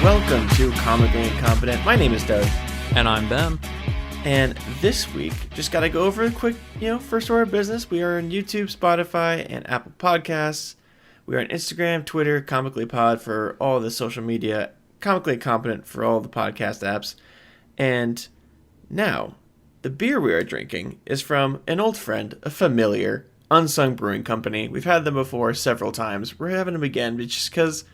welcome to Comically Incompetent. My name is Doug. And I'm Ben. And this week, just got to go over a quick, first order of business. We are on YouTube, Spotify, and Apple Podcasts. We are on Instagram, Twitter, Comically Pod for all the social media, Comically Incompetent for all the podcast apps. And now, the beer we are drinking is from an old friend, a familiar, Unsung Brewing Company. We've had them before several times. We're having them again just because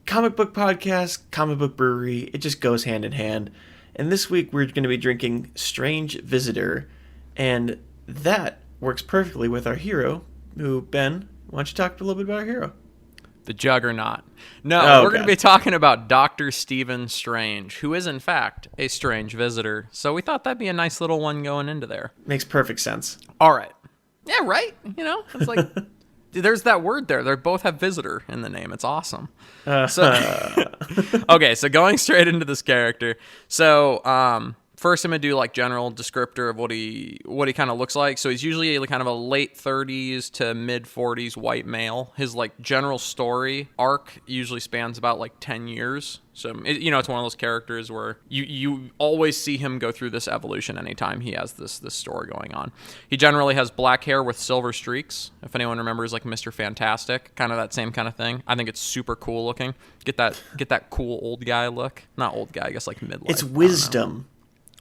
comic book podcast, comic book brewery, it just goes hand in hand. And this week we're going to be drinking Strange Visitor, and that works perfectly with our hero, who, Ben, why don't you talk a little bit about our hero? The Juggernaut. No, we're going to be talking about Dr. Stephen Strange, who is in fact a strange visitor. So we thought that'd be a nice little one going into there. Makes perfect sense. All right. Yeah, right? It's like... There's that word there. They both have visitor in the name. It's awesome. Okay, so going straight into this character. So, first I'm going to do like general descriptor of what he kind of looks like. So he's usually kind of a late 30s to mid 40s white male. His like general story arc usually spans about like 10 years. So, it's one of those characters where you always see him go through this evolution anytime he has this story going on. He generally has black hair with silver streaks. If anyone remembers like Mr. Fantastic, kind of that same kind of thing. I think it's super cool looking. Get that cool old guy look. Not old guy, I guess like midlife. It's wisdom.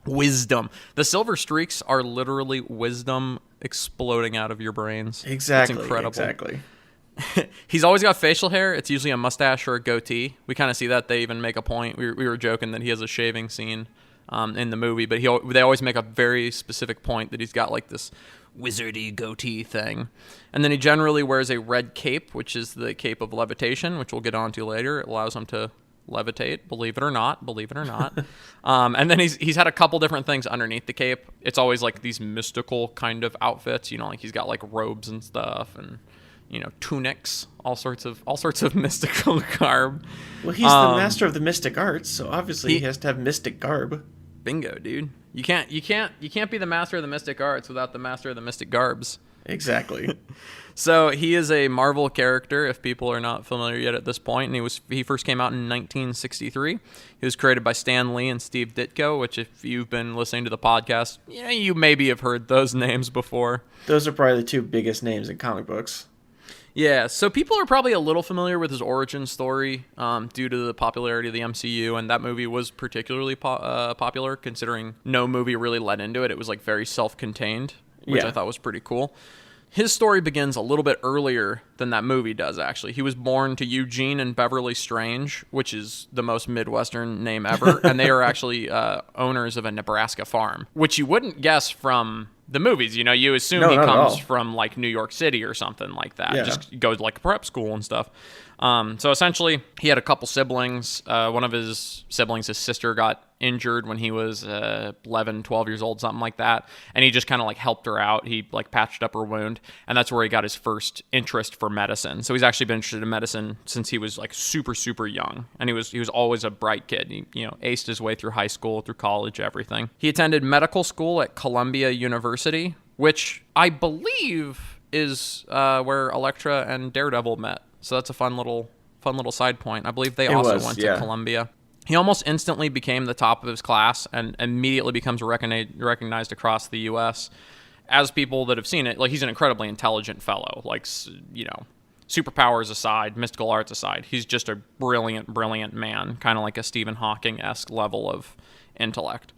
Wisdom. The silver streaks are literally wisdom exploding out of your brains. Exactly. It's incredible. Exactly. He's always got facial hair. It's usually a mustache or a goatee. We kind of see that. They even make a point. We were joking that he has a shaving scene in the movie, but they always make a very specific point that he's got like this wizardy goatee thing. And then he generally wears a red cape, which is the cape of levitation, which we'll get onto later. It allows him to levitate, believe it or not. And then he's had a couple different things underneath the cape. It's always like these mystical kind of outfits, like he's got like robes and stuff and tunics, all sorts of mystical garb. Well, he's the master of the mystic arts, so obviously he has to have mystic garb. Bingo, dude. You can't be the master of the mystic arts without the master of the mystic garbs. Exactly. So he is a Marvel character, if people are not familiar yet at this point, and he first came out in 1963. He was created by Stan Lee and Steve Ditko, which if you've been listening to the podcast, you maybe have heard those names before. Those are probably the two biggest names in comic books. Yeah, so people are probably a little familiar with his origin story due to the popularity of the MCU, and that movie was particularly popular considering no movie really led into it. It was like very self-contained, which I thought was pretty cool. His story begins a little bit earlier than that movie does, actually. He was born to Eugene and Beverly Strange, which is the most Midwestern name ever, and they are actually owners of a Nebraska farm, which you wouldn't guess from the movies. You assume he comes from like New York City or something like that. Yeah. Just goes to like prep school and stuff. So essentially, he had a couple siblings. One of his siblings, his sister, got injured when he was 11, 12 years old, something like that. And he just kind of like helped her out. He like patched up her wound. And that's where he got his first interest for medicine. So he's actually been interested in medicine since he was like super, super young. And he was always a bright kid. He, aced his way through high school, through college, everything. He attended medical school at Columbia University, which I believe is where Elektra and Daredevil met. So that's a fun little side point. I believe they went to Columbia. He almost instantly became the top of his class and immediately becomes recognized across the U.S. As people that have seen it, like he's an incredibly intelligent fellow. Like, superpowers aside, mystical arts aside, he's just a brilliant, brilliant man, kind of like a Stephen Hawking-esque level of intellect.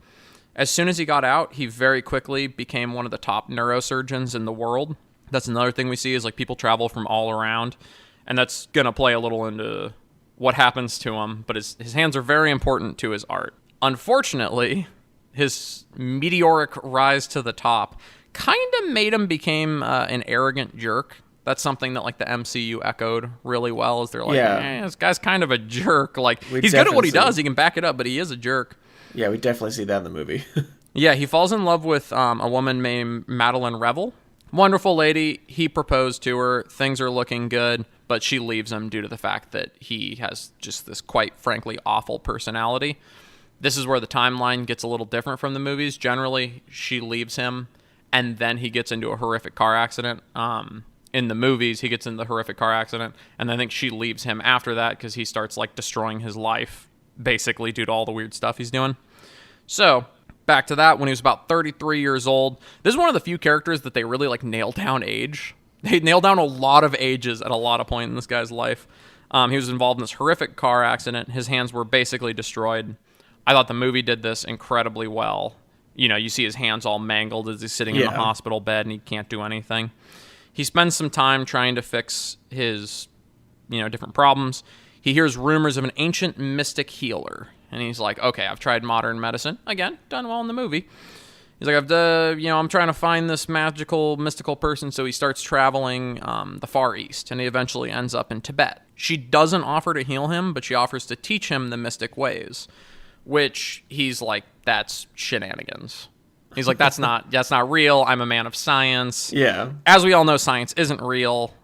As soon as he got out, he very quickly became one of the top neurosurgeons in the world. That's another thing we see is like people travel from all around. And that's going to play a little into what happens to him. But his hands are very important to his art. Unfortunately, his meteoric rise to the top kind of made him become an arrogant jerk. That's something that like the MCU echoed really well. Is they're like, this guy's kind of a jerk. Like he's good at what he does. He can back it up, but he is a jerk. Yeah, we definitely see that in the movie. Yeah, he falls in love with a woman named Madeline Revel. Wonderful lady. He proposed to her. Things are looking good. But she leaves him due to the fact that he has just this quite frankly awful personality. This is where the timeline gets a little different from the movies. Generally, she leaves him, and then he gets into a horrific car accident. In the movies, he gets in the horrific car accident, and I think she leaves him after that because he starts like destroying his life basically, due to all the weird stuff he's doing. So, back to that, when he was about 33 years old, this is one of the few characters that they really, like, nail down age. They nailed down a lot of ages at a lot of point in this guy's life. He was involved in this horrific car accident. His hands were basically destroyed. I thought the movie did this incredibly well. You know, you see his hands all mangled as he's sitting in the hospital bed and he can't do anything. He spends some time trying to fix his, different problems. He hears rumors of an ancient mystic healer. And he's like, okay, I've tried modern medicine. Again, done well in the movie. He's like, I'm trying to find this magical, mystical person. So he starts traveling the Far East, and he eventually ends up in Tibet. She doesn't offer to heal him, but she offers to teach him the mystic ways, which he's like, that's shenanigans. He's like, that's not real. I'm a man of science. Yeah. As we all know, science isn't real.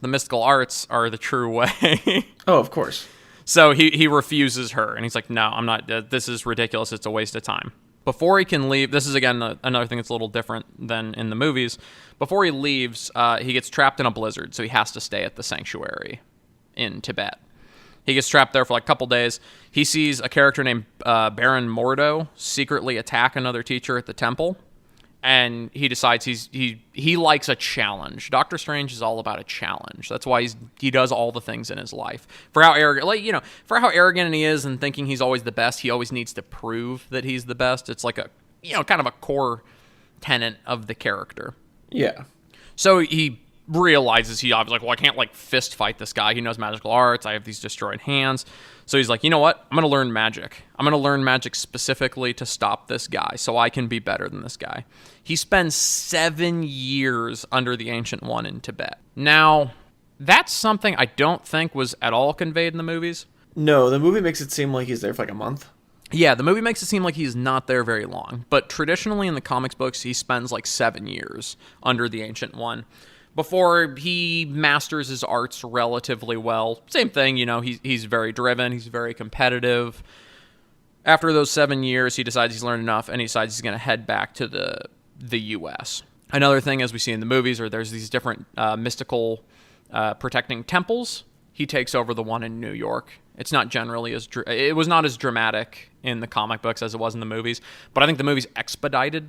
The mystical arts are the true way. Oh, of course. So he refuses her, and he's like, no, I'm not. This is ridiculous. It's a waste of time. Before he can leave, this is, again, another thing that's a little different than in the movies. Before he leaves, he gets trapped in a blizzard, so he has to stay at the sanctuary in Tibet. He gets trapped there for like a couple days. He sees a character named Baron Mordo secretly attack another teacher at the temple. And he decides he likes a challenge. Doctor Strange is all about a challenge. That's why he does all the things in his life. For how arrogant he is and thinking he's always the best, he always needs to prove that he's the best. It's like a kind of a core tenet of the character. Yeah. So he realizes I can't like fist fight this guy. He knows magical arts. I have these destroyed hands. So he's like, you know what? I'm going to learn magic. I'm going to learn magic specifically to stop this guy so I can be better than this guy. He spends 7 years under the Ancient One in Tibet. Now, that's something I don't think was at all conveyed in the movies. No, the movie makes it seem like he's there for like a month. Yeah, the movie makes it seem like he's not there very long. But traditionally in the comics books, he spends like 7 years under the Ancient One before he masters his arts relatively well. Same thing, he's very driven, he's very competitive. After those 7 years, he decides he's learned enough, and he decides he's going to head back to the U.S. Another thing, as we see in the movies, there's these different mystical protecting temples. He takes over the one in New York. It's not generally it was not as dramatic in the comic books as it was in the movies, but I think the movies expedited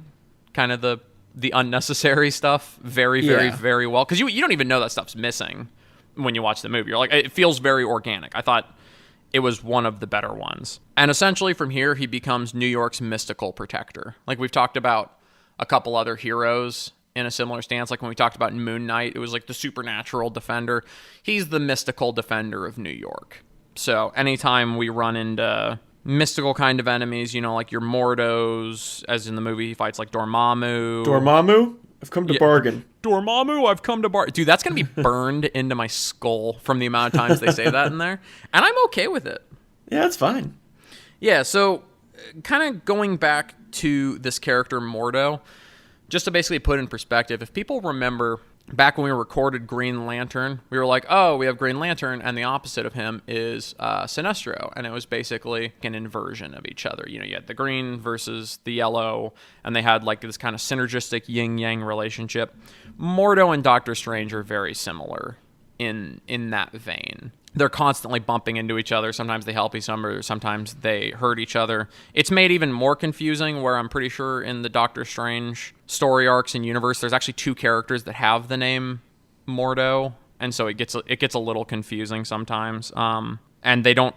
kind of the unnecessary stuff very, very, very well. Because you don't even know that stuff's missing when you watch the movie. You're like, it feels very organic. I thought it was one of the better ones. And essentially from here, he becomes New York's mystical protector. Like we've talked about a couple other heroes in a similar stance. Like when we talked about Moon Knight, it was like the supernatural defender. He's the mystical defender of New York. So anytime we run into mystical kind of enemies, like your Mordos, as in the movie, he fights like Dormammu. Dormammu? I've come to bargain. Dormammu, I've come to bargain. Dude, that's going to be burned into my skull from the amount of times they say that in there. And I'm okay with it. Yeah, that's fine. Yeah, so kind of going back to this character Mordo, just to basically put in perspective, if people remember back when we recorded Green Lantern, we were like, oh, we have Green Lantern, and the opposite of him is Sinestro, and it was basically an inversion of each other. You had the green versus the yellow, and they had like this kind of synergistic yin-yang relationship. Mordo and Doctor Strange are very similar in that vein. They're constantly bumping into each other. Sometimes they help each other, sometimes they hurt each other. It's made even more confusing where I'm pretty sure in the Doctor Strange story arcs and universe, there's actually 2 characters that have the name Mordo, and so it gets a little confusing sometimes. And they don't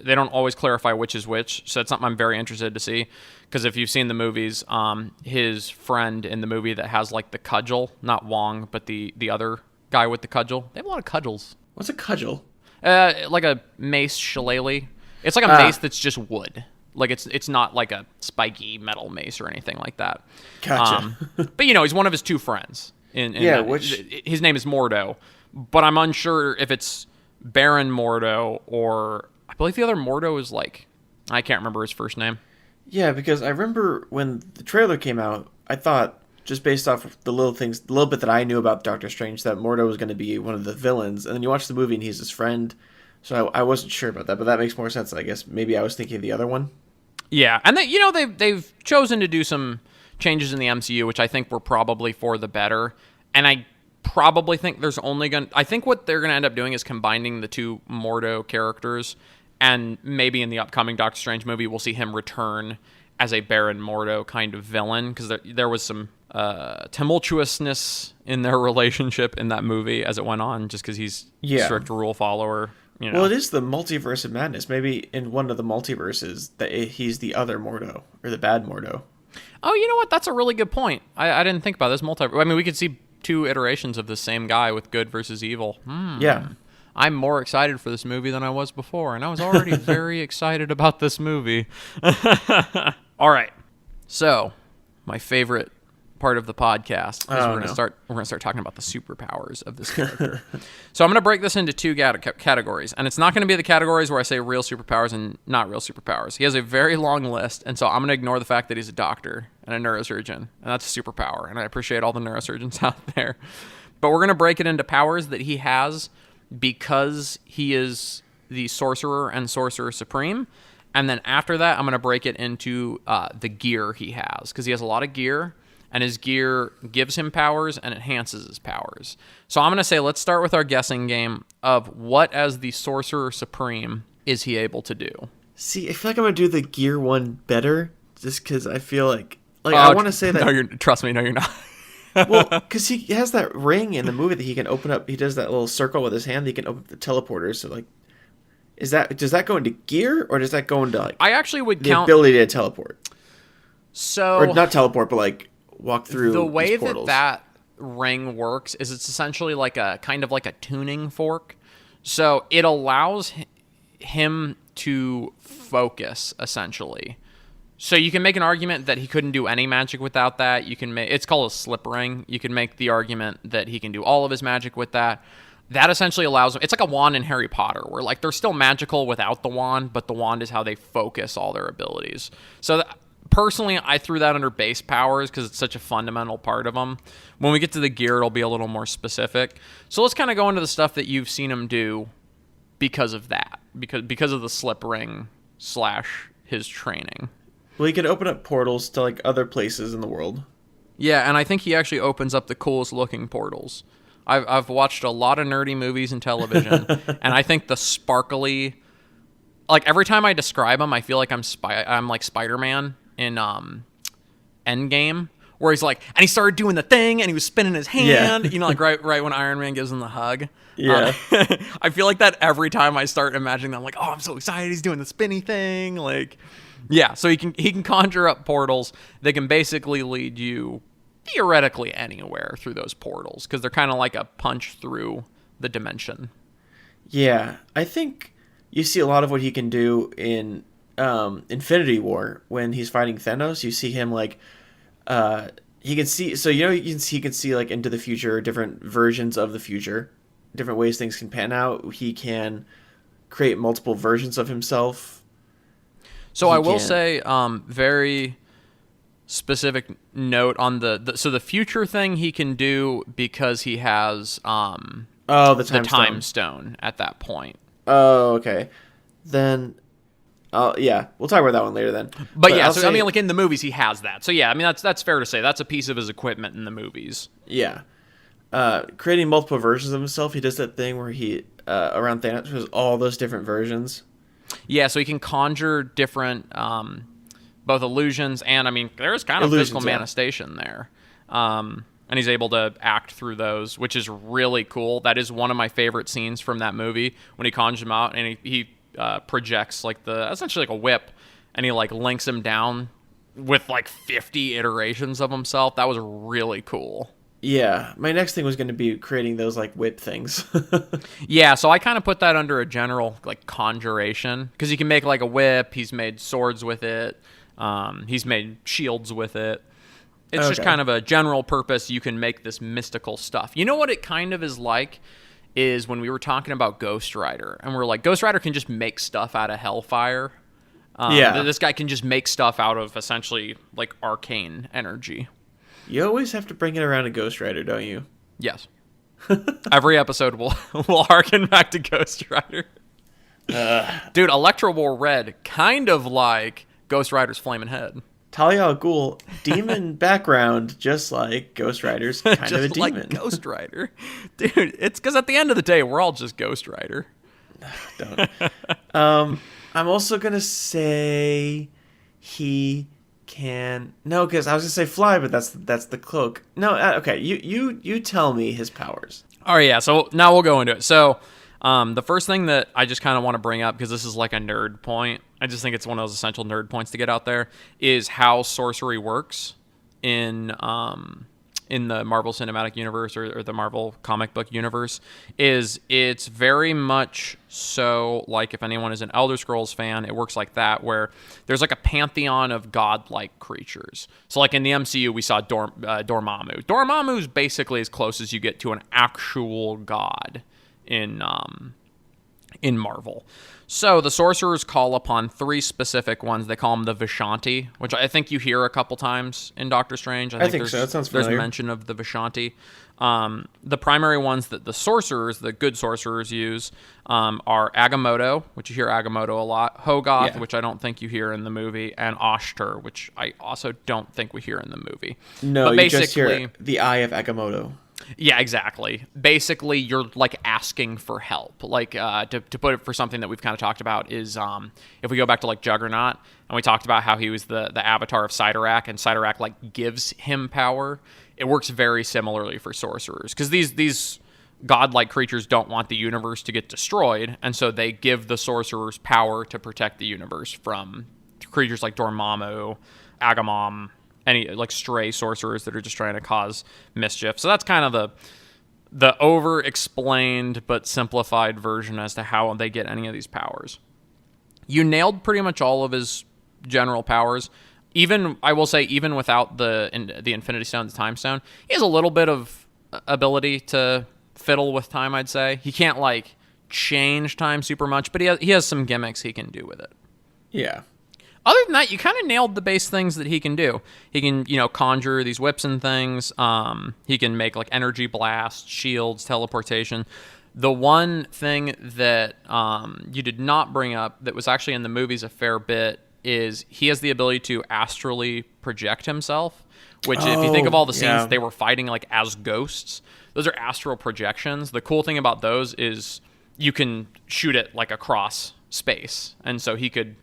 always clarify which is which, so it's something I'm very interested to see. Because if you've seen the movies, his friend in the movie that has like the cudgel, not Wong, but the other guy with the cudgel, they have a lot of cudgels. What's a cudgel? Like a mace shillelagh. It's like a mace that's just wood. Like it's not like a spiky metal mace or anything like that. Gotcha. But he's one of his 2 friends. His name is Mordo, but I'm unsure if it's Baron Mordo or I believe the other Mordo is like, I can't remember his first name. Yeah, because I remember when the trailer came out, I thought, just based off of the little bit that I knew about Doctor Strange, that Mordo was going to be one of the villains. And then you watch the movie and he's his friend. So I wasn't sure about that, but that makes more sense. I guess maybe I was thinking of the other one. Yeah, and they've chosen to do some changes in the MCU, which I think were probably for the better. And I probably think I think what they're going to end up doing is combining the 2 Mordo characters And maybe in the upcoming Doctor Strange movie, we'll see him return as a Baron Mordo kind of villain, because there was some tumultuousness in their relationship in that movie as it went on, just because he's strict rule follower. You know. Well, it is the multiverse of madness. Maybe in one of the multiverses that he's the other Mordo, or the bad Mordo. Oh, you know what? That's a really good point. I didn't think about this multiverse. I mean, we could see 2 iterations of the same guy with good versus evil. Yeah. I'm more excited for this movie than I was before, and I was already very excited about this movie. All right. So, my favorite part of the podcast is we're going to start talking about the superpowers of this character. So I'm going to break this into 2 categories, and it's not going to be the categories where I say real superpowers and not real superpowers. He has a very long list, and so I'm going to ignore the fact that he's a doctor and a neurosurgeon, and that's a superpower, and I appreciate all the neurosurgeons out there. But we're going to break it into powers that he has because he is the Sorcerer and Sorcerer Supreme. And then after that, I'm going to break it into the gear he has, because he has a lot of gear, and his gear gives him powers and enhances his powers. So I'm going to say, let's start with our guessing game of what, as the Sorcerer Supreme, is he able to do. See, I feel like I'm going to do the gear one better, just because I feel like I want to say that... No, trust me, no, you're not. Well, because he has that ring in the movie that he can open up. He does that little circle with his hand that he can open up the teleporter. So, like, does that go into gear, or does that go into, like... I actually would the count... ability to teleport. So... Or not teleport, but, like, walk through the way these portals. that ring works is it's essentially like a kind of like a tuning fork. So it allows him to focus, essentially. So you can make an argument that he couldn't do any magic without that. You can make, it's called a slip ring. You can make the argument that he can do all of his magic with that. That essentially allows him, it's like a wand in Harry Potter, where like they're still magical without the wand, but the wand is how they focus all their abilities. So personally, I threw that under base powers because it's such a fundamental part of them. When we get to the gear, it'll be a little more specific. So let's kind of go into the stuff that you've seen him do because of that, because of the slip ring / his training. Well, he can open up portals to, like, other places in the world. Yeah, and I think he actually opens up the coolest looking portals. I've watched a lot of nerdy movies and television, and I think the sparkly, like, every time I describe him, I feel like I'm like Spider-Man in Endgame, where he's like, and he started doing the thing, and he was spinning his hand, you know, like right when Iron Man gives him the hug. Yeah. I feel like that every time I start imagining that. I'm like, oh, I'm so excited, he's doing the spinny thing, like... Yeah, so he can conjure up portals that can basically lead you theoretically anywhere through those portals, because they're kind of like a punch through the dimension. Yeah, I think you see a lot of what he can do in Infinity War when he's fighting Thanos. You see him like he can see, so you know, he can see like into the future, different versions of the future, different ways things can pan out. He can create multiple versions of himself. So I will say, very specific note on the future thing he can do because he has the time stone at that point. Oh, okay. Then, yeah, we'll talk about that one later then. But yeah, I mean, like in the movies he has that. So yeah, I mean that's fair to say. That's a piece of his equipment in the movies. Yeah, creating multiple versions of himself. He does that thing where he around Thanos has all those different versions. Yeah, so he can conjure different, both illusions and, I mean, there's kind of physical manifestation there. And he's able to act through those, which is really cool. That is one of my favorite scenes from that movie, when he conjures them out and he projects like essentially like a whip, and he like links him down with like 50 iterations of himself. That was really cool. Yeah, my next thing was going to be creating those like whip things. Yeah, so I kind of put that under a general like conjuration, because he can make like a whip. He's made swords with it. He's made shields with it. It's just kind of a general purpose. You can make this mystical stuff. You know what it kind of is like is when we were talking about Ghost Rider, and we're like, Ghost Rider can just make stuff out of hellfire. This guy can just make stuff out of essentially like arcane energy. You always have to bring it around to Ghost Rider, don't you? Yes. Every episode will harken back to Ghost Rider. Dude, Electro War Red, kind of like Ghost Rider's Flaming Head. Talia al Ghul, demon background, just like Ghost Rider's kind of a demon. Just like Ghost Rider. Dude, it's because at the end of the day, we're all just Ghost Rider. Don't. I'm also gonna say he can. No, because I was gonna say fly, but that's the cloak. No, okay. You tell me his powers. All right, yeah. So now we'll go into it. So, the first thing that I just kind of want to bring up, because this is like a nerd point, I just think it's one of those essential nerd points to get out there, is how sorcery works in the Marvel Cinematic Universe or the Marvel comic book universe. It's very much so, like, if anyone is an Elder Scrolls fan, it works like that, where there's like a pantheon of godlike creatures. So like in the MCU, we saw Dormammu. Dormammu's basically as close as you get to an actual god in Marvel. So the sorcerers call upon three specific ones. They call them the Vishanti, which I think you hear a couple times in Doctor Strange. I think so. That sounds familiar. There's mention of the Vishanti. The primary ones that the sorcerers, the good sorcerers, use are Agamotto, which you hear Agamotto a lot, Hogoth, which I don't think you hear in the movie, and Oshtur, which I also don't think we hear in the movie. No, but you just hear the Eye of Agamotto. Yeah, exactly. Basically, you're like asking for help. Like to put it for something that we've kind of talked about is if we go back to like Juggernaut and we talked about how he was the avatar of Cyttorak and Cyttorak like gives him power. It works very similarly for sorcerers because these godlike creatures don't want the universe to get destroyed, and so they give the sorcerers power to protect the universe from creatures like Dormammu, Agamom, any like stray sorcerers that are just trying to cause mischief. So that's kind of the over-explained but simplified version as to how they get any of these powers. You nailed pretty much all of his general powers. Even, I will say, even without the Infinity Stone, the Time Stone, he has a little bit of ability to fiddle with time, I'd say. He can't, like, change time super much, but he has some gimmicks he can do with it. Yeah. Other than that, you kind of nailed the base things that he can do. He can, conjure these whips and things. He can make, like, energy blasts, shields, teleportation. The one thing that you did not bring up that was actually in the movies a fair bit is he has the ability to astrally project himself, which if you think of all the scenes they were fighting like as ghosts, those are astral projections. The cool thing about those is you can shoot it like across space. And so he could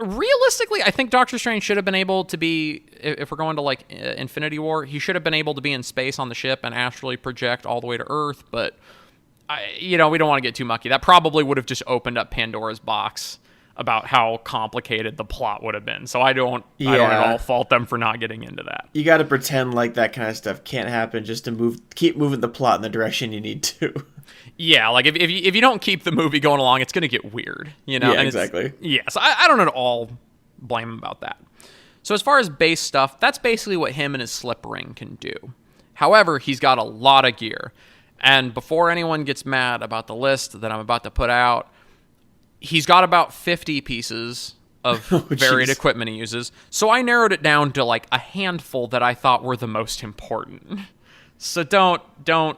realistically, I think Doctor Strange should have been able to be, if we're going to like Infinity War, he should have been able to be in space on the ship and astrally project all the way to Earth. But we don't want to get too mucky. That probably would have just opened up Pandora's box about how complicated the plot would have been. So I don't at all fault them for not getting into that. You got to pretend like that kind of stuff can't happen just to keep moving the plot in the direction you need to. Yeah, like if you don't keep the movie going along, it's going to get weird, Yeah, and exactly. So I don't at all blame him about that. So as far as base stuff, that's basically what him and his slip ring can do. However, he's got a lot of gear. And before anyone gets mad about the list that I'm about to put out, he's got about 50 pieces of varied equipment he uses. So I narrowed it down to like a handful that I thought were the most important. So don't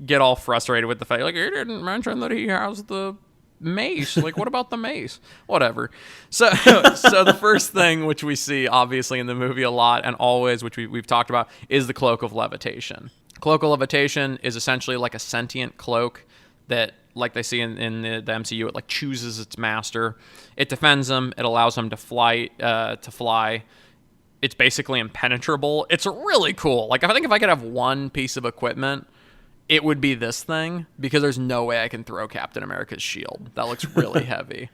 get all frustrated with the fact, like, he didn't mention that he has the mace. Like, what about the mace? Whatever. So the first thing which we see, obviously, in the movie a lot and always, which we've talked about, is the Cloak of Levitation. Cloak of Levitation is essentially like a sentient cloak that, like they see in the MCU, it like chooses its master. It defends him. It allows him to fly. It's basically impenetrable. It's really cool. Like, I think if I could have one piece of equipment, it would be this thing, because there's no way I can throw Captain America's shield. That looks really heavy.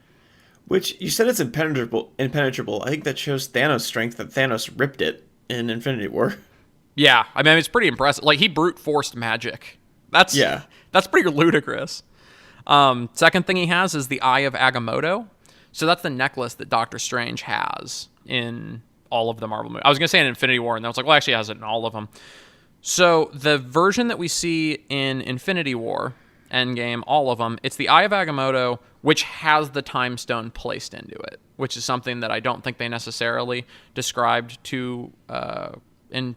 Which, you said it's impenetrable. I think that shows Thanos' strength, that Thanos ripped it in Infinity War. Yeah, I mean, it's pretty impressive. Like, he brute forced magic. That's pretty ludicrous. Second thing he has is the Eye of Agamotto. So that's the necklace that Doctor Strange has in all of the Marvel movies. I was going to say in Infinity War, and then I was like, well, actually, he has it in all of them. So the version that we see in Infinity War, Endgame, all of them, it's the Eye of Agamotto, which has the Time Stone placed into it, which is something that I don't think they necessarily described in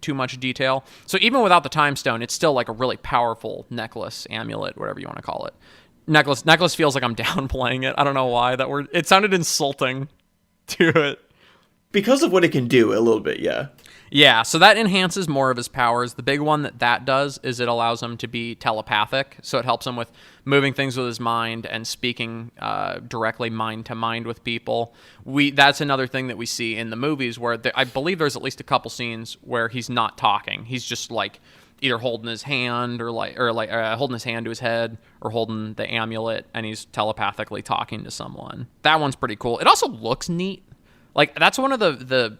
too much detail. So even without the Time Stone, it's still like a really powerful necklace, amulet, whatever you want to call it. Necklace feels like I'm downplaying it. I don't know why that word. It sounded insulting to it. Because of what it can do, a little bit, yeah. Yeah, so that enhances more of his powers. The big one that does is it allows him to be telepathic. So it helps him with moving things with his mind and speaking directly mind to mind with people. That's another thing that we see in the movies where I believe there's at least a couple scenes where he's not talking. He's just like either holding his hand or holding his hand to his head or holding the amulet, and he's telepathically talking to someone. That one's pretty cool. It also looks neat. Like, that's one of the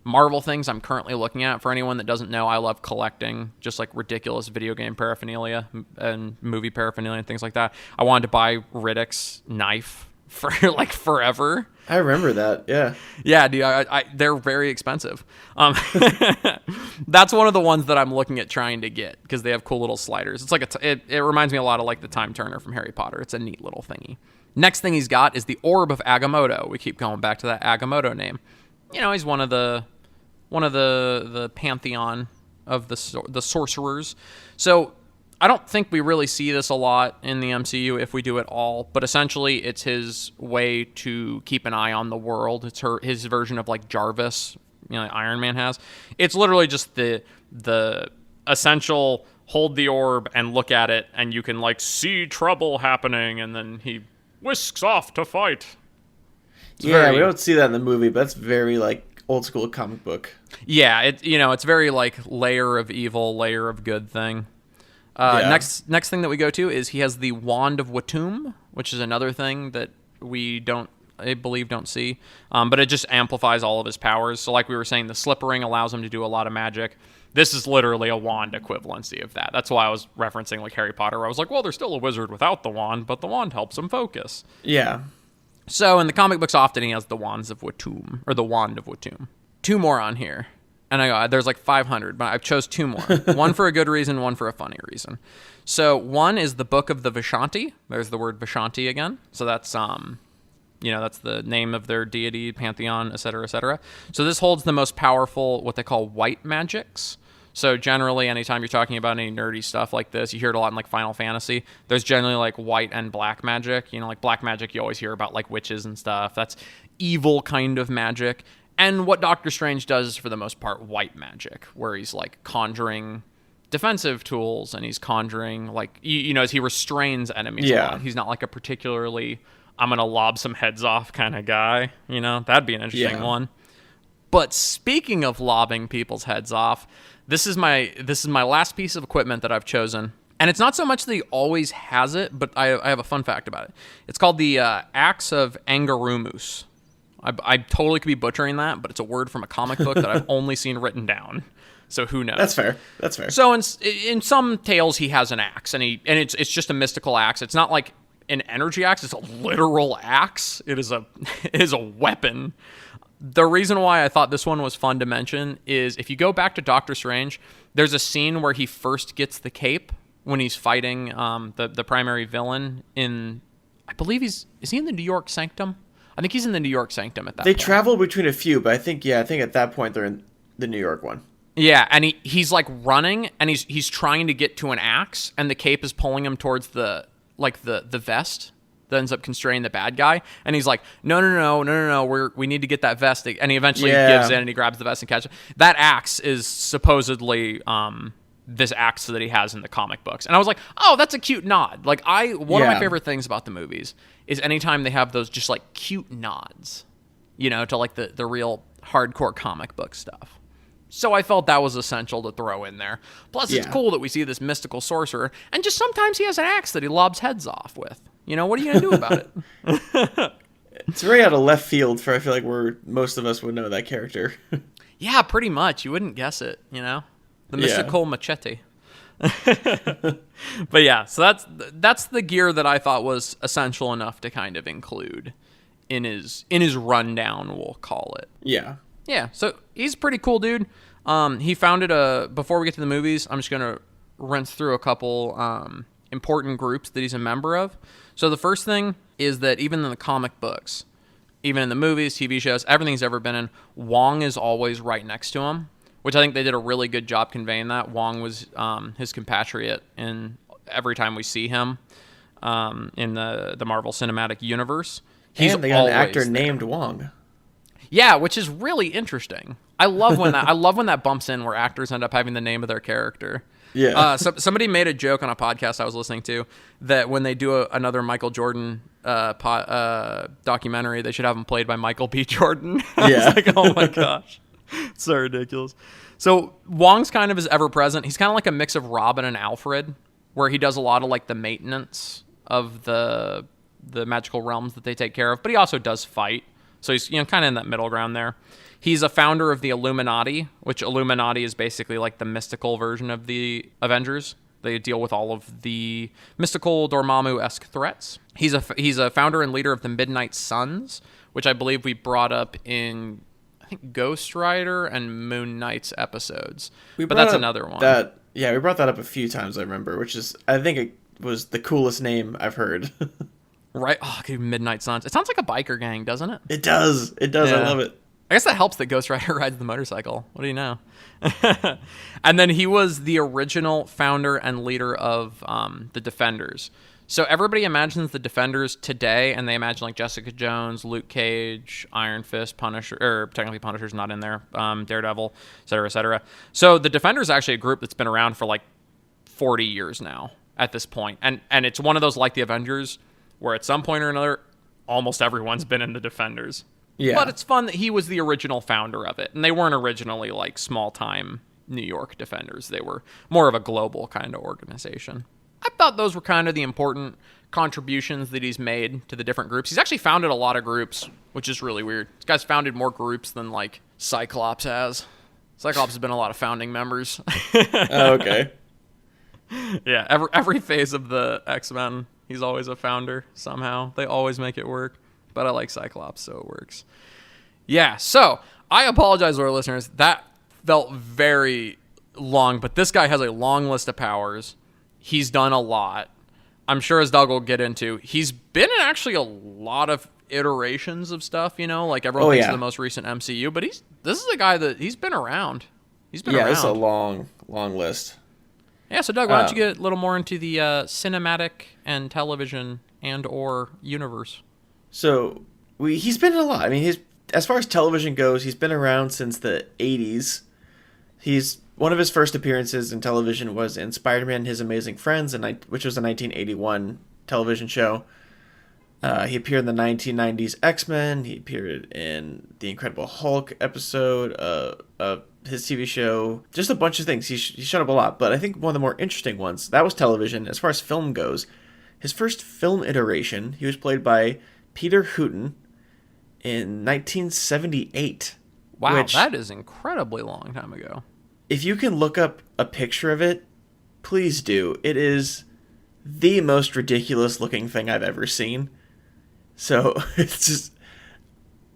Marvel things I'm currently looking at. For anyone that doesn't know, I love collecting just like ridiculous video game paraphernalia and movie paraphernalia and things like that. I wanted to buy Riddick's knife for like forever. I remember that. Yeah. Yeah, dude. They're very expensive. That's one of the ones that I'm looking at trying to get because they have cool little sliders. It's like it reminds me a lot of like the Time Turner from Harry Potter. It's a neat little thingy. Next thing he's got is the Orb of Agamotto. We keep going back to that Agamotto name. You know, he's one of the pantheon of the sorcerers. So I don't think we really see this a lot in the MCU if we do at all, but essentially it's his way to keep an eye on the world. It's his version of like Jarvis, you know, Iron Man has. It's literally just the essential hold the orb and look at it and you can like see trouble happening and then he whisks off to fight. We don't see that in the movie, but that's very like old school comic book. Yeah, it's very like layer of evil, layer of good thing. Next thing that we go to is he has the Wand of Watum, which is another thing that I believe don't see, but it just amplifies all of his powers. So like we were saying, the slip ring allows him to do a lot of magic. This is literally a wand equivalency of that. That's why I was referencing like Harry Potter, where I was like, well, there's still a wizard without the wand, but the wand helps him focus. Yeah. So in the comic books, often he has the Wands of Watum, or the Wand of Watum. 2 more on here. And there's like 500, but I've chose 2 more. One for a good reason, one for a funny reason. So one is the Book of the Vishanti. There's the word Vishanti again. So that's that's the name of their deity, pantheon, etc., etc. So this holds the most powerful, what they call white magics. So generally, anytime you're talking about any nerdy stuff like this, you hear it a lot in like Final Fantasy. There's generally like white and black magic. You know, like black magic, you always hear about like witches and stuff. That's evil kind of magic. And what Doctor Strange does is, for the most part, white magic, where he's like conjuring defensive tools and he's conjuring like, as he restrains enemies a lot. He's not like a particularly, I'm going to lob some heads off kind of guy. You know, that'd be an interesting one. But speaking of lobbing people's heads off, this is my last piece of equipment that I've chosen. And it's not so much that he always has it, but I have a fun fact about it. It's called the Axe of Angarumus. I totally could be butchering that, but it's a word from a comic book that I've only seen written down. So who knows? That's fair. So in some tales he has an axe, and it's just a mystical axe. It's not like an energy axe; it's a literal axe. It is a weapon. The reason why I thought this one was fun to mention is if you go back to Doctor Strange, there's a scene where he first gets the cape when he's fighting the primary villain in, I believe is he in the New York Sanctum? I think he's in the New York Sanctum at that point. They travel between a few, but I think at that point they're in the New York one. Yeah, and he's like running and he's trying to get to an axe, and the cape is pulling him towards the vest that ends up constraining the bad guy, and he's like, no, we need to get that vest, and he eventually gives in and he grabs the vest and catches it. That axe is supposedly this axe that he has in the comic books, and I was like, oh, that's a cute nod. Like one of my favorite things about the movies is anytime they have those just like cute nods, to like the real hardcore comic book stuff. So I felt that was essential to throw in there. Plus, it's cool that we see this mystical sorcerer, and just sometimes he has an axe that he lobs heads off with. What are you going to do about it? It's very out of left field for, I feel like, where most of us would know that character. Yeah, pretty much. You wouldn't guess it, The mystical machete. But yeah, so that's the gear that I thought was essential enough to kind of include in his rundown, we'll call it. Yeah. Yeah, so he's a pretty cool dude. He founded before we get to the movies, I'm just going to rinse through a couple important groups that he's a member of. So the first thing is that even in the comic books, even in the movies, TV shows, everything he's ever been in, Wong is always right next to him, which I think they did a really good job conveying that. Wong was his compatriot in every time we see him in the Marvel Cinematic Universe. And they got an actor named Wong. Yeah, which is really interesting. I love when that bumps in where actors end up having the name of their character. Yeah. Somebody made a joke on a podcast I was listening to that when they do another Michael Jordan documentary, they should have him played by Michael B. Jordan. I Yeah. was like, oh my gosh, it's so ridiculous. So Wong's kind of is ever present. He's kind of like a mix of Robin and Alfred, where he does a lot of like the maintenance of the magical realms that they take care of, but he also does fight. So he's kind of in that middle ground there. He's a founder of the Illuminati, which Illuminati is basically like the mystical version of the Avengers. They deal with all of the mystical Dormammu-esque threats. He's a founder and leader of the Midnight Suns, which I believe we brought up in, I think, Ghost Rider and Moon Knight's episodes. But that's another one. We brought that up a few times, I remember, which is, I think it was the coolest name I've heard. Right? Oh, Midnight Suns. It sounds like a biker gang, doesn't it? It does. Yeah. I love it. I guess that helps that Ghost Rider rides the motorcycle. What do you know? And then he was the original founder and leader of the Defenders. So everybody imagines the Defenders today, and they imagine like Jessica Jones, Luke Cage, Iron Fist, Punisher, or technically Punisher's not in there, Daredevil, et cetera, et cetera. So the Defenders are actually a group that's been around for like 40 years now at this point. And it's one of those like the Avengers where at some point or another, almost everyone's been in the Defenders. Yeah. But it's fun that he was the original founder of it. And they weren't originally like small-time New York Defenders. They were more of a global kind of organization. I thought those were kind of the important contributions that he's made to the different groups. He's actually founded a lot of groups, which is really weird. This guy's founded more groups than like Cyclops has. Cyclops has been a lot of founding members. Oh, okay. Yeah, every phase of the X-Men, he's always a founder somehow. They always make it work. But I like Cyclops, so it works. Yeah, so I apologize to our listeners. That felt very long, but this guy has a long list of powers. He's done a lot. I'm sure, as Doug will get into, he's been in actually a lot of iterations of stuff, like everyone thinks of the most recent MCU, but this is a guy that he's been around. He's been around. Yeah, it's a long list. Yeah, so Doug, why don't you get a little more into the cinematic and television and or universe? So he's been in a lot. I mean, as far as television goes, he's been around since the 80s. One of his first appearances in television was in Spider-Man and His Amazing Friends, which was a 1981 television show. He appeared in the 1990s X-Men. He appeared in the Incredible Hulk episode of his TV show. Just a bunch of things. He showed up a lot, but I think one of the more interesting ones, that was television. As far as film goes, his first film iteration, he was played by Peter Hooton in 1978. Wow, that is incredibly long time ago. If you can look up a picture of it, please do. It is the most ridiculous looking thing I've ever seen. So it's just,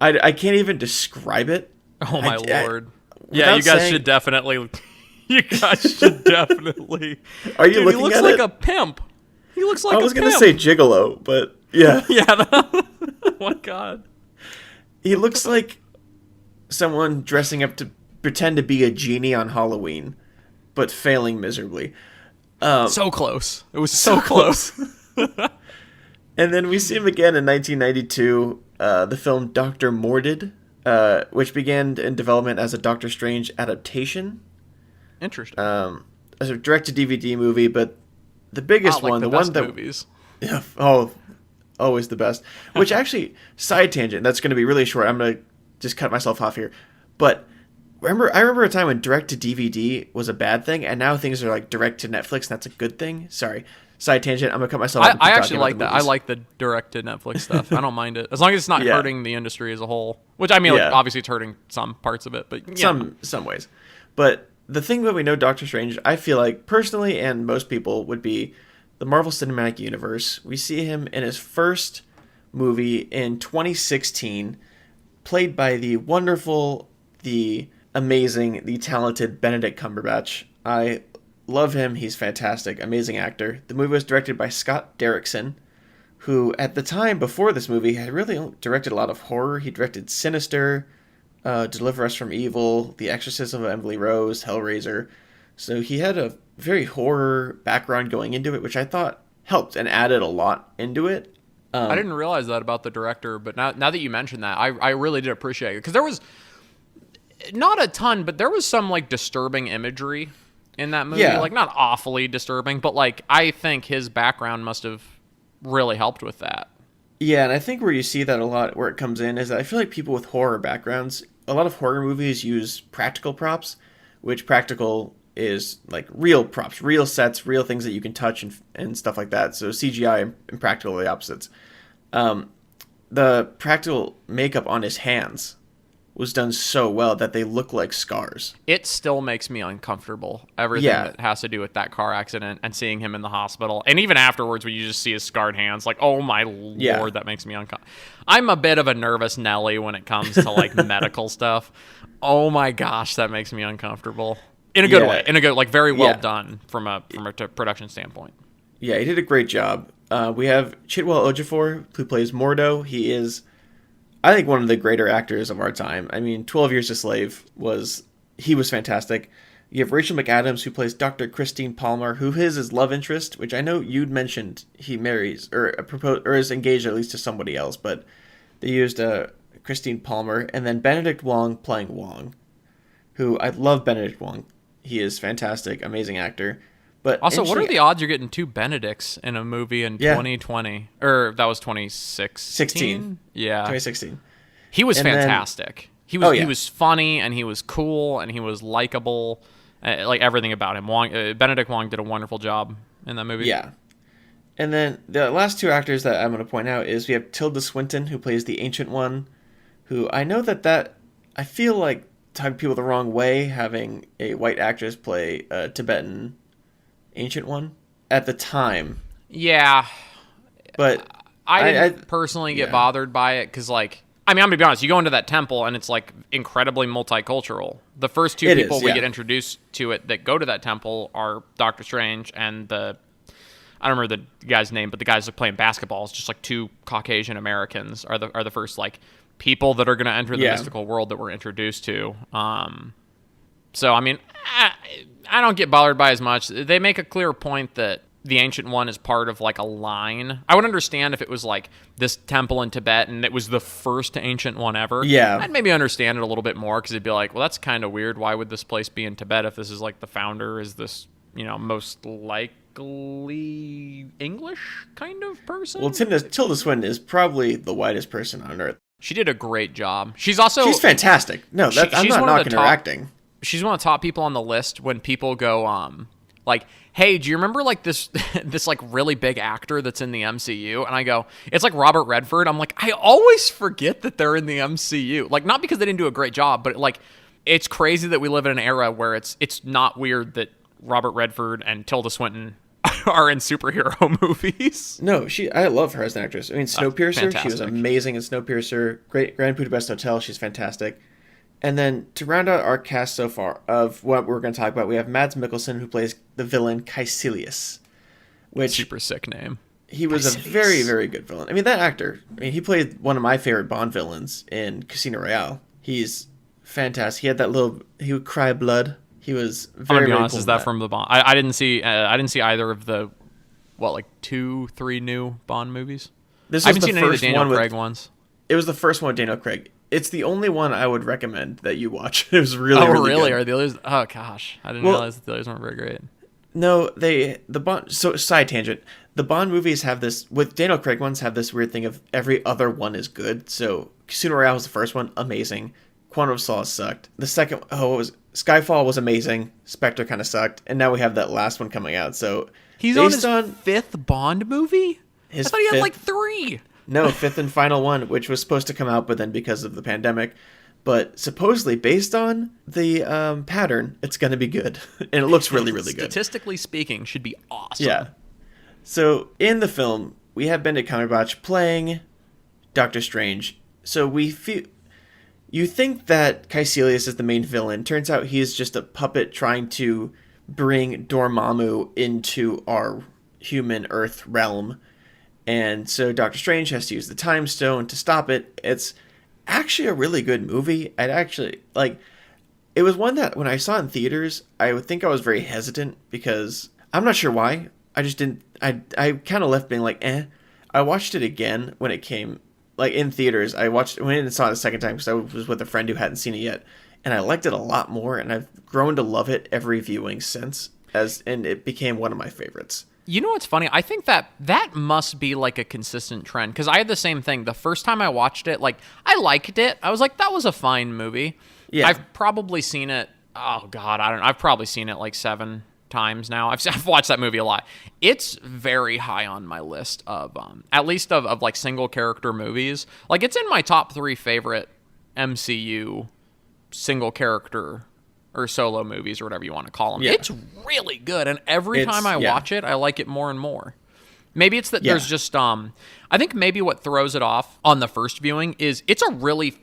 I can't even describe it. Oh my lord. Yeah, you guys should definitely. You guys should definitely. Are you looking at it? He looks like a pimp. He looks like a pimp. I was going to say gigolo, but yeah. Yeah. Oh my god. He looks like someone dressing up to pretend to be a genie on Halloween, but failing miserably. So close. It was so close. And then we see him again in 1992, the film Dr. Mordid, which began in development as a Doctor Strange adaptation. Interesting. As a direct-to-DVD movie, but the biggest one, the one that movies. Yeah, always the best. Which actually, side tangent, that's going to be really short. I'm going to just cut myself off here. But I remember a time when direct-to-DVD was a bad thing, and now things are like direct-to-Netflix, and that's a good thing. Sorry. Side tangent. I'm going to cut myself off. I actually like that. I like the direct-to-Netflix stuff. I don't mind it. As long as it's not hurting the industry as a whole. Which, I mean, like, obviously it's hurting some parts of it, but some ways. But the thing that we know Doctor Strange, I feel like, personally, and most people, would be the Marvel Cinematic Universe. We see him in his first movie in 2016, played by the wonderful, the amazing, the talented Benedict Cumberbatch. I love him. He's fantastic. Amazing actor. The movie was directed by Scott Derrickson, who at the time before this movie had really directed a lot of horror. He directed Sinister, Deliver Us from Evil, The Exorcism of Emily Rose, Hellraiser. So he had a very horror background going into it, which I thought helped and added a lot into it. I didn't realize that about the director, but now that you mentioned that, I really did appreciate it. Because Not a ton, but there was some like disturbing imagery in that movie. Yeah. Like not awfully disturbing, but like I think his background must have really helped with that. Yeah, and I think where you see that a lot, where it comes in, is that I feel like people with horror backgrounds, a lot of horror movies use practical props, which practical is like real props, real sets, real things that you can touch and stuff like that. So CGI and practical are the opposites. The practical makeup on his hands was done so well that they look like scars. It still makes me uncomfortable. Everything that has to do with that car accident and seeing him in the hospital. And even afterwards when you just see his scarred hands, like, oh my lord, that makes me uncomfortable. I'm a bit of a nervous Nelly when it comes to like medical stuff. Oh my gosh, that makes me uncomfortable. In a good way. In a good, like very well done from a production standpoint. Yeah, he did a great job. We have Chitwell Ejiofor, who plays Mordo. He is, I think, one of the greater actors of our time. I mean, 12 Years a Slave was fantastic. You have Rachel McAdams, who plays Dr. Christine Palmer, who is his love interest, which I know you'd mentioned he marries or is engaged at least to somebody else, but they used Christine Palmer, and then Benedict Wong playing Wong, who I love. Benedict Wong, he is fantastic, amazing actor. But also, what are the odds you're getting two Benedicts in a movie in 2020? Or that was 2016? Yeah. 2016. He was fantastic. He was funny, and he was cool, and he was likable. Like everything about him. Benedict Wong did a wonderful job in that movie. Yeah. And then the last two actors that I'm going to point out is we have Tilda Swinton, who plays the Ancient One, who I know that I feel like tugged people the wrong way having a white actress play a Tibetan Ancient One at the time. Yeah. But I didn't personally get bothered by it because, like, I mean, I'm going to be honest, you go into that temple and it's, like, incredibly multicultural. The first two people we get introduced to it that go to that temple are Doctor Strange and I don't remember the guy's name, but the guys that playing basketball is just, like, two Caucasian Americans are the first, like, people that are going to enter the mystical world that we're introduced to. So, I mean, I don't get bothered by as much. They make a clear point that the Ancient One is part of, like, a line. I would understand if it was, like, this temple in Tibet and it was the first Ancient One ever. Yeah. I'd maybe understand it a little bit more because it'd be like, well, that's kind of weird. Why would this place be in Tibet if this is, like, the founder is this, most likely English kind of person? Well, Tilda Swinton is probably the whitest person on Earth. She did a great job. She's fantastic. No, I'm not knocking her acting. She's one of the top people on the list when people go, like, hey, do you remember, like, this like, really big actor that's in the MCU? And I go, it's, like, Robert Redford. I'm like, I always forget that they're in the MCU. Like, not because they didn't do a great job, but, like, it's crazy that we live in an era where it's not weird that Robert Redford and Tilda Swinton are in superhero movies. No, I love her as an actress. I mean, Snowpiercer, she was amazing in Snowpiercer. Great Grand Budapest Hotel, she's fantastic. And then to round out our cast so far of what we're going to talk about, we have Mads Mikkelsen, who plays the villain Caecilius, which super sick name. He was Caecilius. A very, very good villain. I mean, that actor. I mean, he played one of my favorite Bond villains in Casino Royale. He's fantastic. He had that he would cry blood. He was very. I'm gonna be honest. Cool is that from the Bond? I didn't see. I didn't see either of the 2-3 new Bond movies. I haven't seen any of the Daniel Craig ones. It was the first one with Daniel Craig. It's the only one I would recommend that you watch. It was really, really good. Are the others? Oh gosh, I didn't realize that the others weren't very great. No, the Bond. So side tangent. The Bond movies have this with Daniel Craig ones have this weird thing of every other one is good. So Casino Royale was the first one, amazing. Quantum of Solace sucked. The second, Skyfall was amazing. Spectre kind of sucked, and now we have that last one coming out. So he's on his fifth Bond movie. I thought he had like 3. No, fifth and final one, which was supposed to come out, but then because of the pandemic. But supposedly, based on the pattern, it's going to be good. And it looks really, really good. Statistically speaking, should be awesome. Yeah. So, in the film, we have Benedict Cumberbatch playing Doctor Strange. So, you think that Caecilius is the main villain. Turns out he is just a puppet trying to bring Dormammu into our human Earth realm. And so Doctor Strange has to use the Time Stone to stop it. It's actually a really good movie. It was one that when I saw it in theaters, I would think I was very hesitant because I'm not sure why. I just didn't, I kind of left being like, eh. I watched it again when it came, like in theaters. I went and saw it a second time because I was with a friend who hadn't seen it yet. and I liked it a lot more, and I've grown to love it every viewing since, and it became one of my favorites. You know what's funny? I think that must be like a consistent trend, because I had the same thing. The first time I watched it, like, I liked it. I was like, that was a fine movie. Yeah. I've probably seen it, oh God, I don't know. I've probably seen it like 7 times now. I've watched that movie a lot. It's very high on my list of, at least of like single character movies. Like, it's in my top 3 favorite MCU single character or solo movies, or whatever you want to call them. Yeah. It's really good, and every time I watch it, I like it more and more. Maybe it's that there's just I think maybe what throws it off on the first viewing is it's a really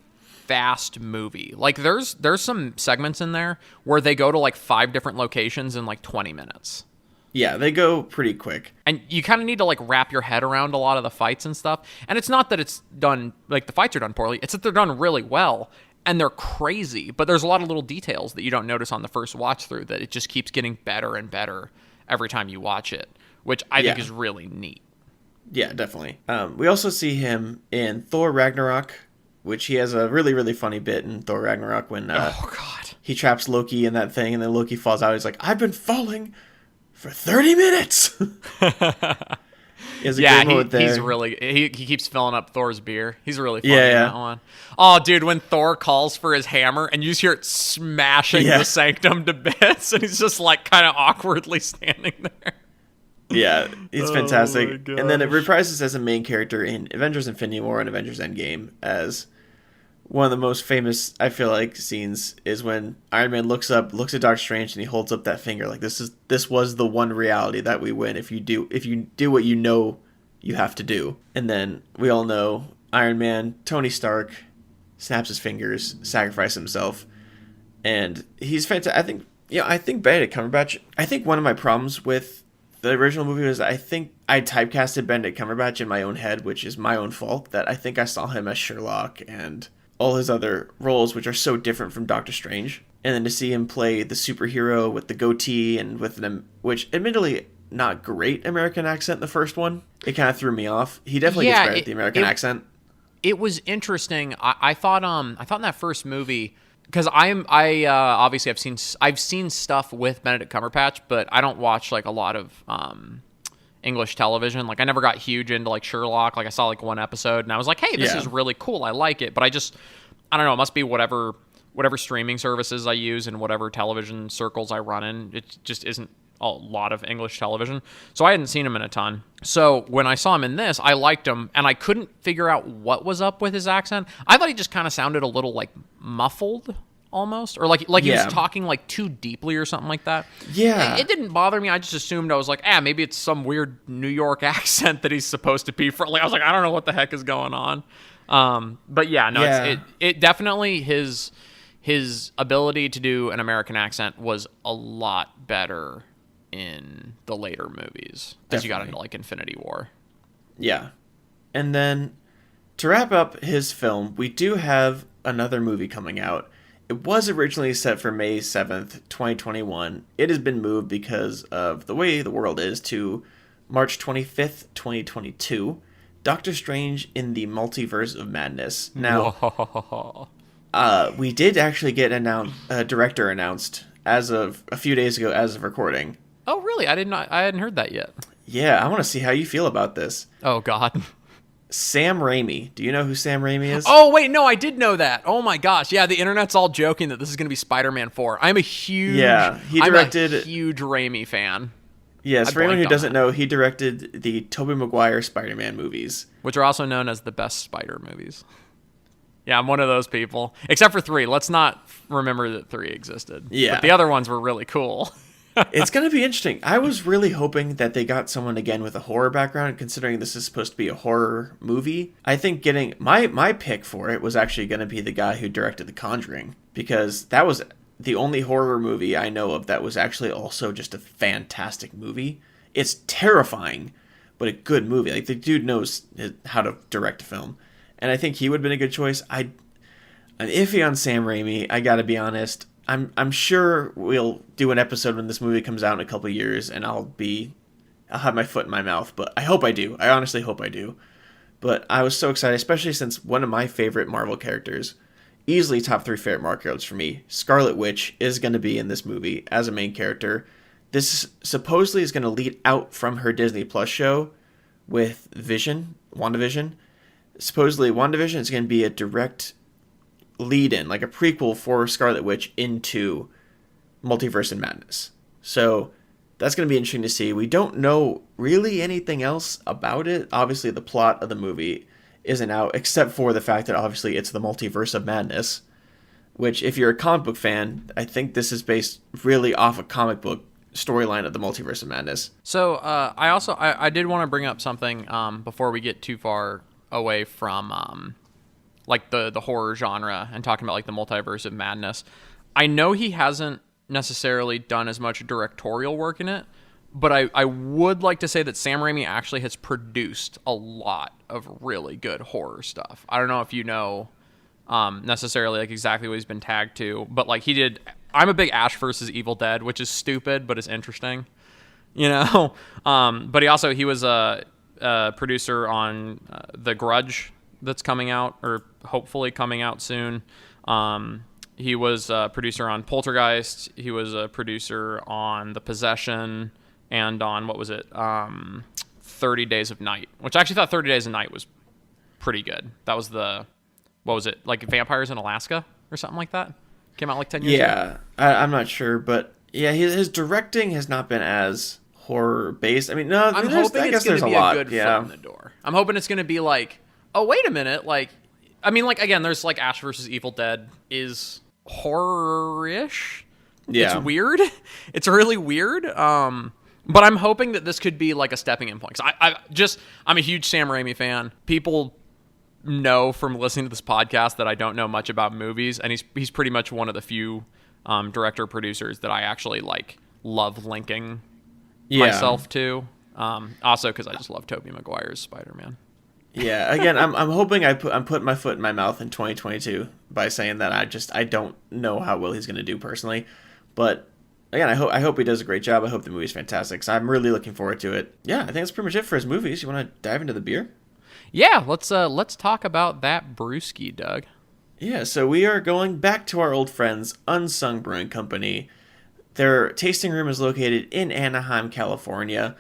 fast movie. Like, there's some segments in there where they go to like 5 different locations in like 20 minutes. Yeah, they go pretty quick. And you kind of need to like wrap your head around a lot of the fights and stuff. And it's not that it's done, like, the fights are done poorly, it's that they're done really well. And they're crazy, but there's a lot of little details that you don't notice on the first watch through that it just keeps getting better and better every time you watch it, which I think is really neat. Yeah, definitely. We also see him in Thor Ragnarok, which he has a really, really funny bit in Thor Ragnarok when oh God, he traps Loki in that thing, and then Loki falls out. He's like, "I've been falling for 30 minutes." He has a great moment there. He's really he keeps filling up Thor's beer. He's really funny in that one. Oh, dude, when Thor calls for his hammer and you just hear it smashing the sanctum to bits, and he's just like kind of awkwardly standing there. Yeah, it's fantastic. And then it reprises as a main character in Avengers Infinity War and Avengers Endgame as one of the most famous, I feel like, scenes is when Iron Man looks at Doctor Strange, and he holds up that finger like, this was the one reality that we win if you do what you know you have to do. And then we all know Iron Man, Tony Stark, snaps his fingers, sacrifices himself, and he's fantastic. I think Benedict Cumberbatch. I think one of my problems with the original movie was I think I typecasted Benedict Cumberbatch in my own head, which is my own fault. That I think I saw him as Sherlock and all his other roles, which are so different from Doctor Strange. And then to see him play the superhero with the goatee and with them, which admittedly not great American accent, the first one, it kind of threw me off. He definitely gets better at the American accent. It was interesting. I thought in that first movie, because I obviously I've seen stuff with Benedict Cumberbatch, but I don't watch like a lot of English television. Like, I never got huge into like Sherlock. Like, I saw like one episode and I was like, hey, this is really cool. I like it. But I don't know. It must be whatever streaming services I use and whatever television circles I run in. It just isn't a lot of English television. So I hadn't seen him in a ton. So when I saw him in this, I liked him, and I couldn't figure out what was up with his accent. I thought he just kind of sounded a little like muffled almost, or like he was talking like too deeply or something like that. Yeah. It didn't bother me. I just assumed, I was like, maybe it's some weird New York accent that he's supposed to be from. Like, I was like, I don't know what the heck is going on. But it definitely his ability to do an American accent was a lot better in the later movies as you got into like Infinity War. Yeah. And then to wrap up his film, we do have another movie coming out. It was originally set for May 7th, 2021. It has been moved because of the way the world is to March 25th, 2022. Doctor Strange in the Multiverse of Madness. Now, we did actually get a director announced as of a few days ago as of recording. Oh, really? I hadn't heard that yet. Yeah, I want to see how you feel about this. Oh, God. Sam Raimi. Do you know who Sam Raimi is? Oh, wait, no, I did know that. Oh, my gosh. Yeah, the internet's all joking that this is going to be Spider-Man 4. I'm a huge Raimi fan. Yes, for anyone who doesn't know, he directed the Tobey Maguire Spider-Man movies. Which are also known as the best Spider movies. Yeah, I'm one of those people. Except for 3. Let's not remember that 3 existed. Yeah. But the other ones were really cool. It's going to be interesting. I was really hoping that they got someone again with a horror background, considering this is supposed to be a horror movie. I think getting my pick for it was actually going to be the guy who directed The Conjuring, because that was the only horror movie I know of that was actually also just a fantastic movie. It's terrifying, but a good movie. Like, the dude knows how to direct a film. And I think he would have been a good choice. I'm iffy on Sam Raimi, I gotta be honest. I'm sure we'll do an episode when this movie comes out in a couple of years, and I'll have my foot in my mouth, but I hope I do. I honestly hope I do. But I was so excited, especially since one of my favorite Marvel characters easily top 3 favorite markers for me. Scarlet Witch is going to be in this movie as a main character. This supposedly is going to lead out from her Disney Plus show with WandaVision. Supposedly, WandaVision is going to be a direct lead-in, like a prequel for Scarlet Witch into Multiverse of Madness. So that's going to be interesting to see. We don't know really anything else about it. Obviously, the plot of the movie isn't out, except for the fact that obviously it's the Multiverse of Madness, which, if you're a comic book fan, I think this is based really off a comic book storyline of the Multiverse of Madness. So I did want to bring up something before we get too far away from like the horror genre and talking about like the Multiverse of Madness. I know he hasn't necessarily done as much directorial work in it, but I would like to say that Sam Raimi actually has produced a lot of really good horror stuff. I don't know if you know necessarily like exactly what he's been tagged to, but like he did. I'm a big Ash versus Evil Dead, which is stupid, but it's interesting, you know. But he was a producer on The Grudge that's coming out, or hopefully coming out soon. He was a producer on Poltergeist. He was a producer on The Possession and on, 30 Days of Night, which I actually thought 30 Days of Night was pretty good. That was like Vampires in Alaska or something like that? Came out like 10 years ago. Yeah, I'm not sure, but yeah, his directing has not been as horror-based. I mean, no, I'm hoping it's going to be a good yeah. foot in the door. I'm hoping it's going to be like, oh, wait a minute, like, I mean, like, again, there's like Ash versus Evil Dead is horror-ish. Yeah. It's weird. It's really weird. But I'm hoping that this could be like a stepping in point. 'Cause I'm a huge Sam Raimi fan. People know from listening to this podcast that I don't know much about movies, and he's pretty much one of the few director producers that I actually like love linking myself to. Also because I just love Tobey Maguire's Spider-Man. Yeah, again, I'm hoping I'm putting my foot in my mouth in 2022 by saying that I don't know how well he's going to do personally, but again, I hope he does a great job. I hope the movie's fantastic. So I'm really looking forward to it. Yeah, I think that's pretty much it for his movies. You want to dive into the beer? Yeah, let's talk about that brewski, Doug. Yeah, so we are going back to our old friends, Unsung Brewing Company. Their tasting room is located in Anaheim, California,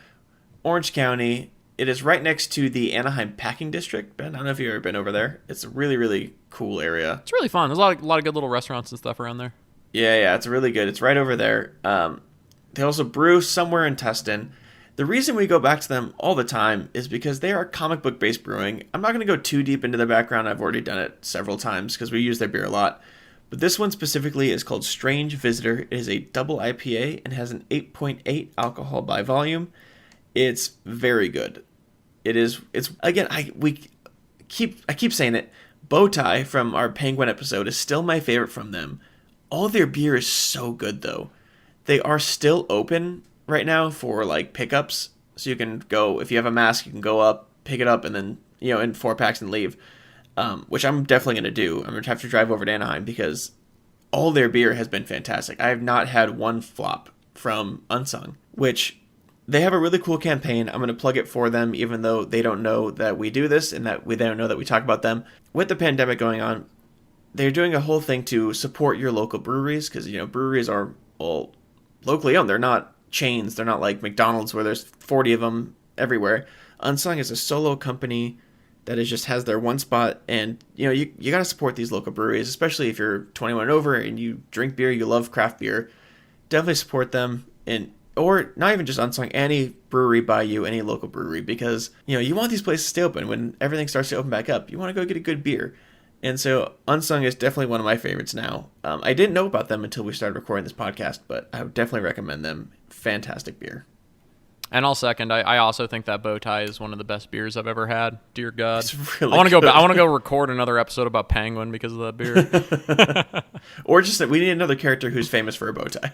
Orange County. It is right next to the Anaheim Packing District. Ben, I don't know if you've ever been over there. It's a really, really cool area. It's really fun. There's a lot of good little restaurants and stuff around there. Yeah, it's really good. It's right over there. They also brew somewhere in Tustin. The reason we go back to them all the time is because they are comic book based brewing. I'm not going to go too deep into their background. I've already done it several times because we use their beer a lot. But this one specifically is called Strange Visitor. It is a double IPA and has an 8.8 alcohol by volume. It's very good. It's again, I keep saying it. Bowtie from our Penguin episode is still my favorite from them. All their beer is so good though. They are still open right now for like pickups, so you can go, if you have a mask, you can go up, pick it up, and then in 4-packs and leave. Which I'm definitely gonna do. I'm gonna have to drive over to Anaheim because all their beer has been fantastic. I have not had one flop from Unsung, which they have a really cool campaign. I'm gonna plug it for them, even though they don't know that we do this and that they don't know that we talk about them. With the pandemic going on, they're doing a whole thing to support your local breweries because breweries are all locally owned. They're not chains. They're not like McDonald's where there's 40 of them everywhere. Unsung is a solo company that just has their one spot, and you got to support these local breweries, especially if you're 21 and over and you drink beer, you love craft beer. Definitely support them, or not even just Unsung, any brewery by you, any local brewery, because you want these places to stay open when everything starts to open back up. You want to go get a good beer. And so Unsung is definitely one of my favorites now. I didn't know about them until we started recording this podcast, but I would definitely recommend them. Fantastic beer. And I'll second. I also think that Bowtie is one of the best beers I've ever had. Dear God, it's really I want to good. go. I want to go record another episode about Penguin because of that beer. Or just that we need another character who's famous for a bow tie.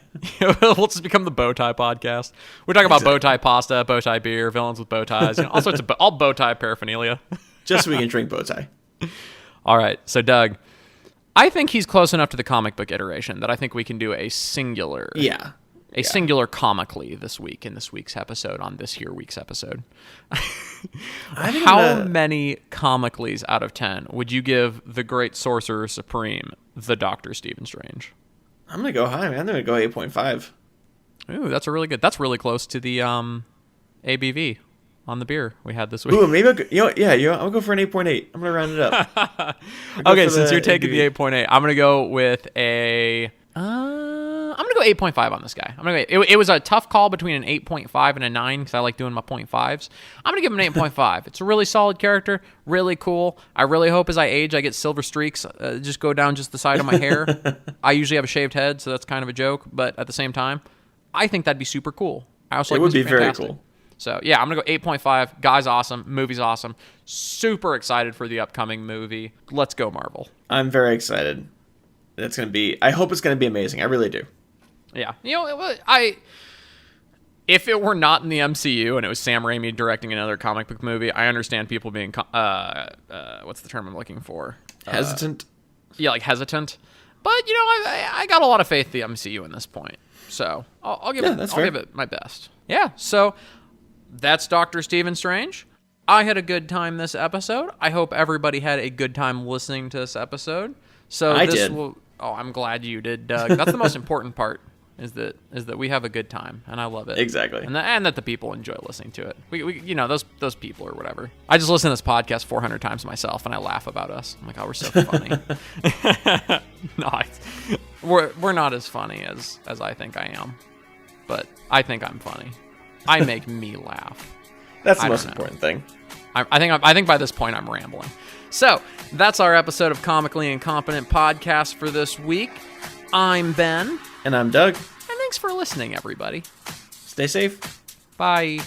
We'll just become the Bowtie podcast. We talk about Bowtie pasta, Bowtie beer, villains with bow ties, all sorts of all Bowtie paraphernalia. Just so we can drink bow tie. All right, so Doug, I think he's close enough to the comic book iteration that I think we can do a singular. Yeah. Singular comically this week in this week's episode on this here week's episode. How many comicallys out of 10 would you give the great Sorcerer Supreme the Dr. Stephen Strange. I'm gonna go high, man. I'm gonna go 8.5. Ooh, that's really close to the ABV on the beer we had this week. Ooh, maybe I'll go for an 8.8. I'm gonna round it up. Okay, since you're taking the 8.8, I'm gonna go with a. I'm gonna go 8.5 on this guy. It was a tough call between an 8.5 and a 9 because I like doing my 0.5s. I'm gonna give him an 8.5. It's a really solid character, really cool. I really hope as I age I get silver streaks just go down just the side of my hair. I usually have a shaved head, so that's kind of a joke. But at the same time, I think that'd be super cool. I also like it would be Mr. very Fantastic. cool. So yeah, I'm gonna go 8.5. Guy's awesome. Movie's awesome. Super excited for the upcoming movie. Let's go, Marvel. I'm very excited. I hope it's gonna be amazing. I really do. Yeah, if it were not in the MCU and it was Sam Raimi directing another comic book movie, I understand people being what's the term I'm looking for? Hesitant. Like hesitant. But I got a lot of faith in the MCU in this point, so I'll give it my best. Yeah. So that's Dr. Stephen Strange. I had a good time this episode. I hope everybody had a good time listening to this episode. So I did. I'm glad you did, Doug. That's the most important part. Is that we have a good time, and I love it. Exactly. And that the people enjoy listening to it. We those people or whatever. I just listen to this podcast 400 times myself, and I laugh about us. I'm like, oh, we're so funny. No, we're not as funny as I think I am, but I think I'm funny. I make me laugh. That's the most important thing. I think by this point I'm rambling. So that's our episode of Comically Incompetent Podcast for this week. I'm Ben. And I'm Doug. And thanks for listening, everybody. Stay safe. Bye.